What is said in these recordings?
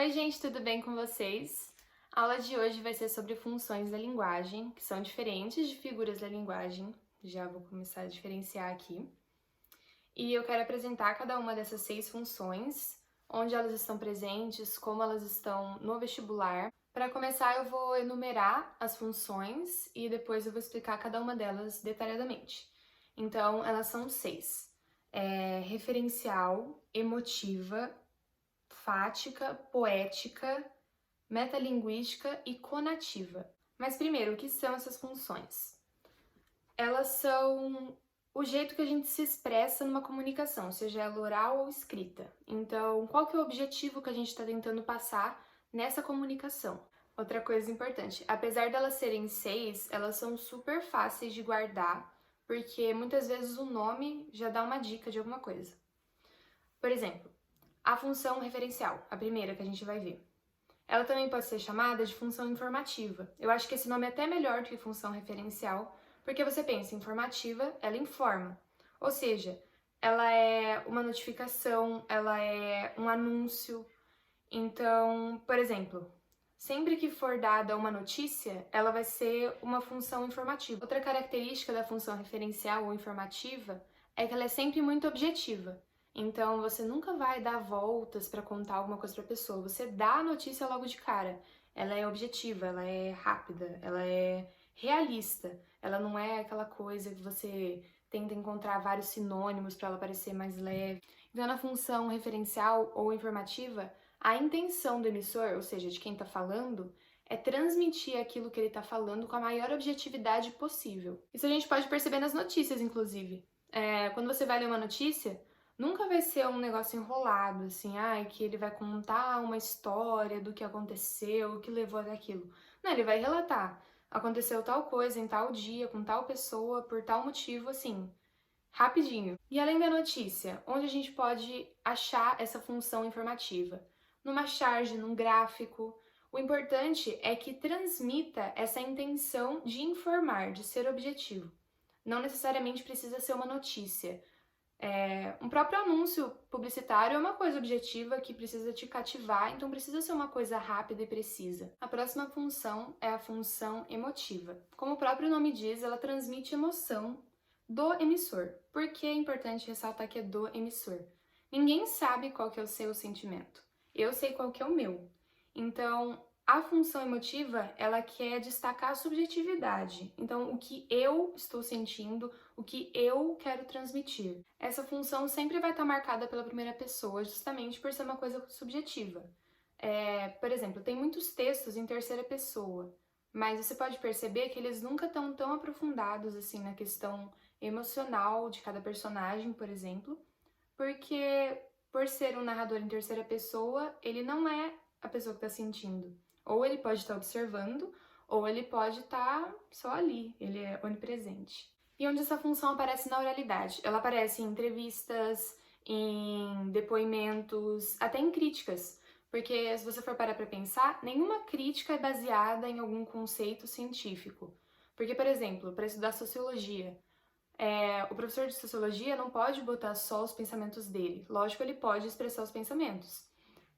Oi, gente, tudo bem com vocês? A aula de hoje vai ser sobre funções da linguagem, que são diferentes de figuras da linguagem. Já vou começar a diferenciar aqui. E eu quero apresentar cada uma dessas 6 funções, onde elas estão presentes, como elas estão no vestibular. Para começar, eu vou enumerar as funções e depois eu vou explicar cada uma delas detalhadamente. Então, elas são 6. Referencial, emotiva, fática, poética, metalinguística e conativa. Mas primeiro, o que são essas funções? Elas são o jeito que a gente se expressa numa comunicação, seja ela oral ou escrita. Então, qual que é o objetivo que a gente está tentando passar nessa comunicação? Outra coisa importante, apesar delas serem 6, elas são super fáceis de guardar, porque muitas vezes o nome já dá uma dica de alguma coisa. Por exemplo, a função referencial, a primeira que a gente vai ver. Ela também pode ser chamada de função informativa. Eu acho que esse nome é até melhor do que função referencial, porque você pensa, informativa, ela informa. Ou seja, ela é uma notificação, ela é um anúncio. Então, por exemplo, sempre que for dada uma notícia, ela vai ser uma função informativa. Outra característica da função referencial ou informativa é que ela é sempre muito objetiva. Então, você nunca vai dar voltas para contar alguma coisa para a pessoa. Você dá a notícia logo de cara. Ela é objetiva, ela é rápida, ela é realista. Ela não é aquela coisa que você tenta encontrar vários sinônimos para ela parecer mais leve. Então, na função referencial ou informativa, a intenção do emissor, ou seja, de quem está falando, é transmitir aquilo que ele está falando com a maior objetividade possível. Isso a gente pode perceber nas notícias, inclusive. Quando você vai ler uma notícia, nunca vai ser um negócio enrolado, assim, que ele vai contar uma história do que aconteceu, o que levou até aquilo. Não, ele vai relatar. Aconteceu tal coisa em tal dia, com tal pessoa, por tal motivo, assim, rapidinho. E além da notícia, onde a gente pode achar essa função informativa? Numa charge, num gráfico. O importante é que transmita essa intenção de informar, de ser objetivo. Não necessariamente precisa ser uma notícia. Um próprio anúncio publicitário é uma coisa objetiva que precisa te cativar, então precisa ser uma coisa rápida e precisa. A próxima função é a função emotiva. Como o próprio nome diz, ela transmite emoção do emissor. Por que é importante ressaltar que é do emissor? Ninguém sabe qual que é o seu sentimento. Eu sei qual que é o meu. Então, a função emotiva, ela quer destacar a subjetividade. Então, o que eu estou sentindo, o que eu quero transmitir. Essa função sempre vai estar marcada pela primeira pessoa, justamente por ser uma coisa subjetiva. Por exemplo, tem muitos textos em terceira pessoa, mas você pode perceber que eles nunca estão tão aprofundados assim na questão emocional de cada personagem, por exemplo, porque por ser um narrador em terceira pessoa, ele não é a pessoa que está sentindo. Ou ele pode estar observando, ou ele pode estar só ali, ele é onipresente. E onde essa função aparece na oralidade? Ela aparece em entrevistas, em depoimentos, até em críticas. Porque se você for parar para pensar, nenhuma crítica é baseada em algum conceito científico. Porque, por exemplo, para estudar sociologia, o professor de sociologia não pode botar só os pensamentos dele. Lógico, ele pode expressar os pensamentos,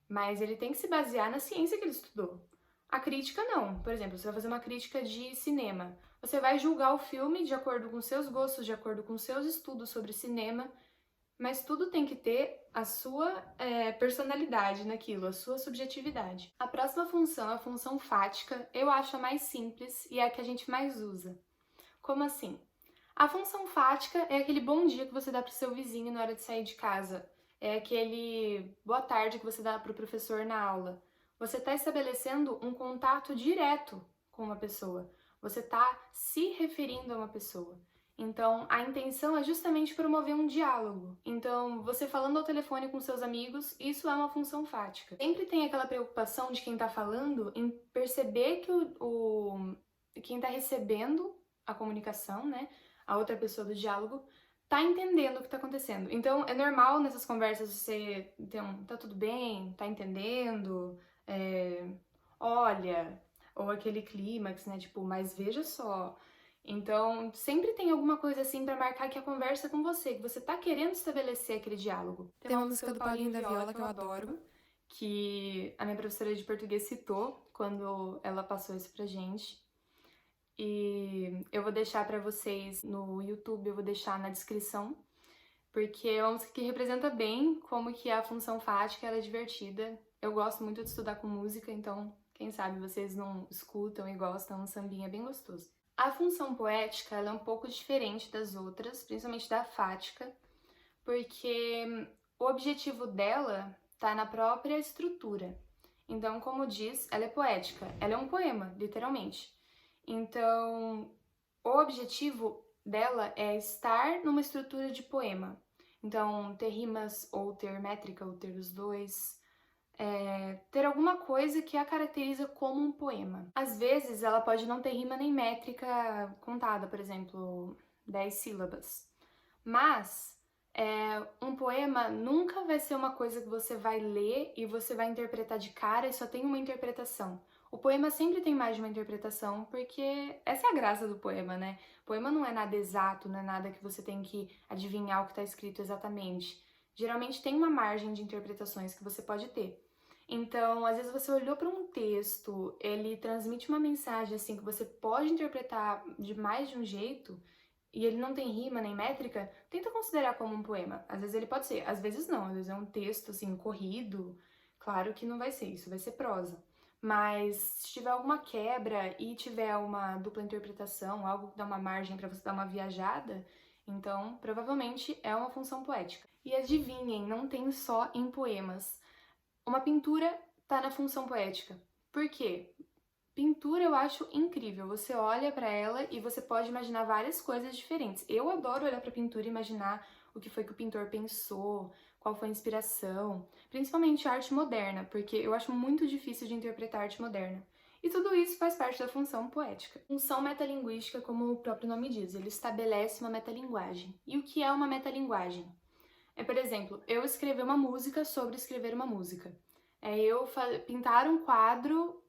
mas ele tem que se basear na ciência que ele estudou. A crítica não. Por exemplo, você vai fazer uma crítica de cinema. Você vai julgar o filme de acordo com seus gostos, de acordo com seus estudos sobre cinema, mas tudo tem que ter a sua personalidade naquilo, a sua subjetividade. A próxima função é a função fática. Eu acho a mais simples e é a que a gente mais usa. Como assim? A função fática é aquele bom dia que você dá para o seu vizinho na hora de sair de casa. É aquele boa tarde que você dá para o professor na aula. Você está estabelecendo um contato direto com uma pessoa. Você está se referindo a uma pessoa. Então, a intenção é justamente promover um diálogo. Então, você falando ao telefone com seus amigos, isso é uma função fática. Sempre tem aquela preocupação de quem está falando em perceber que quem está recebendo a comunicação, né, a outra pessoa do diálogo, tá entendendo o que tá acontecendo. Então, é normal nessas conversas você ter tá tudo bem, tá entendendo, olha, ou aquele clímax, né, tipo, mas veja só. Então, sempre tem alguma coisa assim pra marcar que a conversa é com você, que você tá querendo estabelecer aquele diálogo. Tem uma música do Paulinho da Viola que eu adoro, que a minha professora de português citou quando ela passou isso pra gente. E eu vou deixar pra vocês no YouTube, eu vou deixar na descrição, porque é uma música que representa bem como que a função fática ela é divertida. Eu gosto muito de estudar com música, então quem sabe vocês não escutam e gostam, um sambinha bem gostoso. A função poética ela é um pouco diferente das outras, principalmente da fática, porque o objetivo dela está na própria estrutura. Então, como diz, ela é poética, ela é um poema, literalmente. Então, o objetivo dela é estar numa estrutura de poema. Então, ter rimas ou ter métrica ou ter os dois, ter alguma coisa que a caracteriza como um poema. Às vezes, ela pode não ter rima nem métrica contada, por exemplo, 10 sílabas. Mas um poema nunca vai ser uma coisa que você vai ler e você vai interpretar de cara e só tem uma interpretação. O poema sempre tem mais de uma interpretação, porque essa é a graça do poema, né? O poema não é nada exato, não é nada que você tem que adivinhar o que está escrito exatamente. Geralmente tem uma margem de interpretações que você pode ter. Então, às vezes você olhou para um texto, ele transmite uma mensagem assim que você pode interpretar de mais de um jeito, e ele não tem rima nem métrica, tenta considerar como um poema. Às vezes ele pode ser, às vezes não, às vezes é um texto assim corrido, claro que não vai ser isso, vai ser prosa. Mas se tiver alguma quebra e tiver uma dupla interpretação, algo que dá uma margem para você dar uma viajada, então provavelmente é uma função poética. E adivinhem, não tem só em poemas. Uma pintura tá na função poética. Por quê? Pintura eu acho incrível. Você olha pra ela e você pode imaginar várias coisas diferentes. Eu adoro olhar pra pintura e imaginar o que foi que o pintor pensou, qual foi a inspiração, principalmente a arte moderna, porque eu acho muito difícil de interpretar arte moderna. E tudo isso faz parte da função poética. Função metalinguística, como o próprio nome diz, ele estabelece uma metalinguagem. E o que é uma metalinguagem? Por exemplo, eu escrever uma música sobre escrever uma música. Eu pintar um quadro,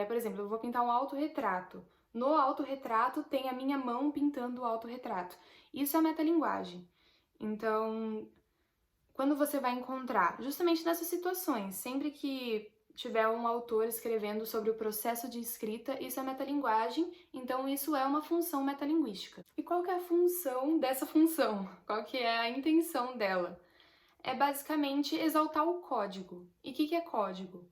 por exemplo, eu vou pintar um autorretrato. No autorretrato tem a minha mão pintando o autorretrato. Isso é metalinguagem. Então, quando você vai encontrar, justamente nessas situações, sempre que tiver um autor escrevendo sobre o processo de escrita, isso é metalinguagem, então isso é uma função metalinguística. E qual que é a função dessa função? Qual que é a intenção dela? É basicamente exaltar o código. E o que é código?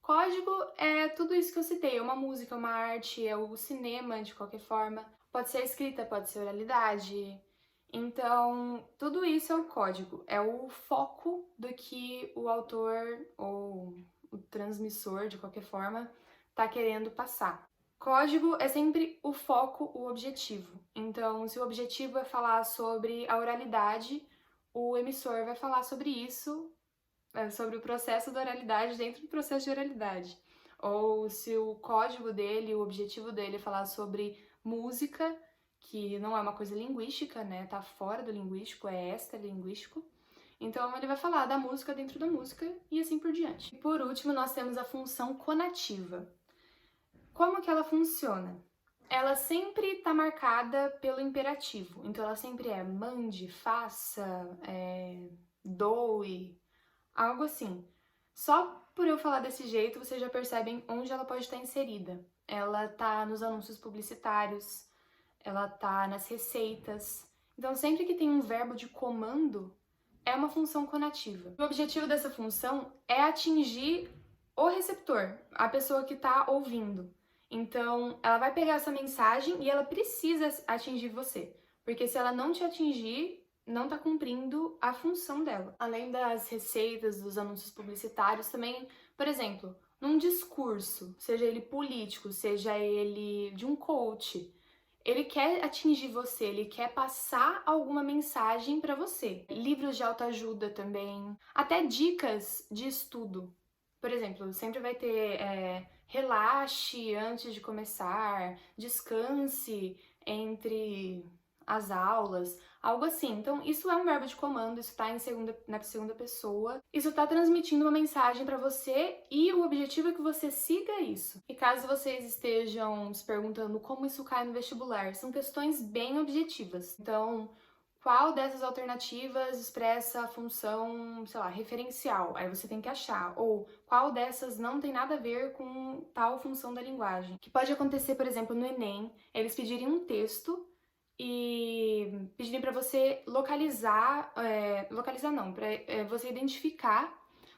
Código é tudo isso que eu citei, é uma música, uma arte, é o cinema de qualquer forma. Pode ser escrita, pode ser oralidade. Então, tudo isso é o código, é o foco do que o autor ou o transmissor, de qualquer forma, está querendo passar. Código é sempre o foco, o objetivo. Então, se o objetivo é falar sobre a oralidade, o emissor vai falar sobre isso, sobre o processo da oralidade dentro do processo de oralidade. Ou se o código dele, o objetivo dele é falar sobre música, que não é uma coisa linguística, né? Tá fora do linguístico, é extralinguístico. Então ele vai falar da música dentro da música e assim por diante. E por último, nós temos a função conativa. Como que ela funciona? Ela sempre está marcada pelo imperativo. Então ela sempre é mande, faça, doe, algo assim. Só por eu falar desse jeito, vocês já percebem onde ela pode estar inserida. Ela tá nos anúncios publicitários, ela tá nas receitas. Então, sempre que tem um verbo de comando, é uma função conativa. O objetivo dessa função é atingir o receptor, a pessoa que está ouvindo. Então, ela vai pegar essa mensagem e ela precisa atingir você. Porque se ela não te atingir, não está cumprindo a função dela. Além das receitas, dos anúncios publicitários, também, por exemplo, num discurso, seja ele político, seja ele de um coach, ele quer atingir você, ele quer passar alguma mensagem para você. Livros de autoajuda também, até dicas de estudo. Por exemplo, sempre vai ter relaxe antes de começar, descanse entre as aulas, algo assim. Então, isso é um verbo de comando, isso está na segunda pessoa. Isso está transmitindo uma mensagem para você e o objetivo é que você siga isso. E caso vocês estejam se perguntando como isso cai no vestibular, são questões bem objetivas. Então, qual dessas alternativas expressa a função, sei lá, referencial? Aí você tem que achar. Ou qual dessas não tem nada a ver com tal função da linguagem? Que pode acontecer, por exemplo, no Enem, eles pedirem um texto e pedirem para você localizar, localizar não, para você identificar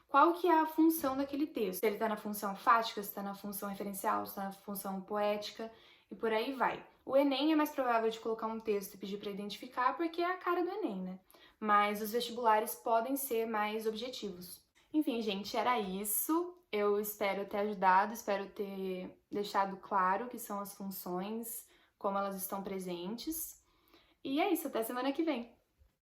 qual que é a função daquele texto. Se ele está na função fática, se está na função referencial, se está na função poética e por aí vai. O Enem é mais provável de colocar um texto e pedir para identificar porque é a cara do Enem, né? Mas os vestibulares podem ser mais objetivos. Enfim, gente, era isso. Eu espero ter ajudado, espero ter deixado claro o que são as funções, como elas estão presentes. E é isso, até semana que vem!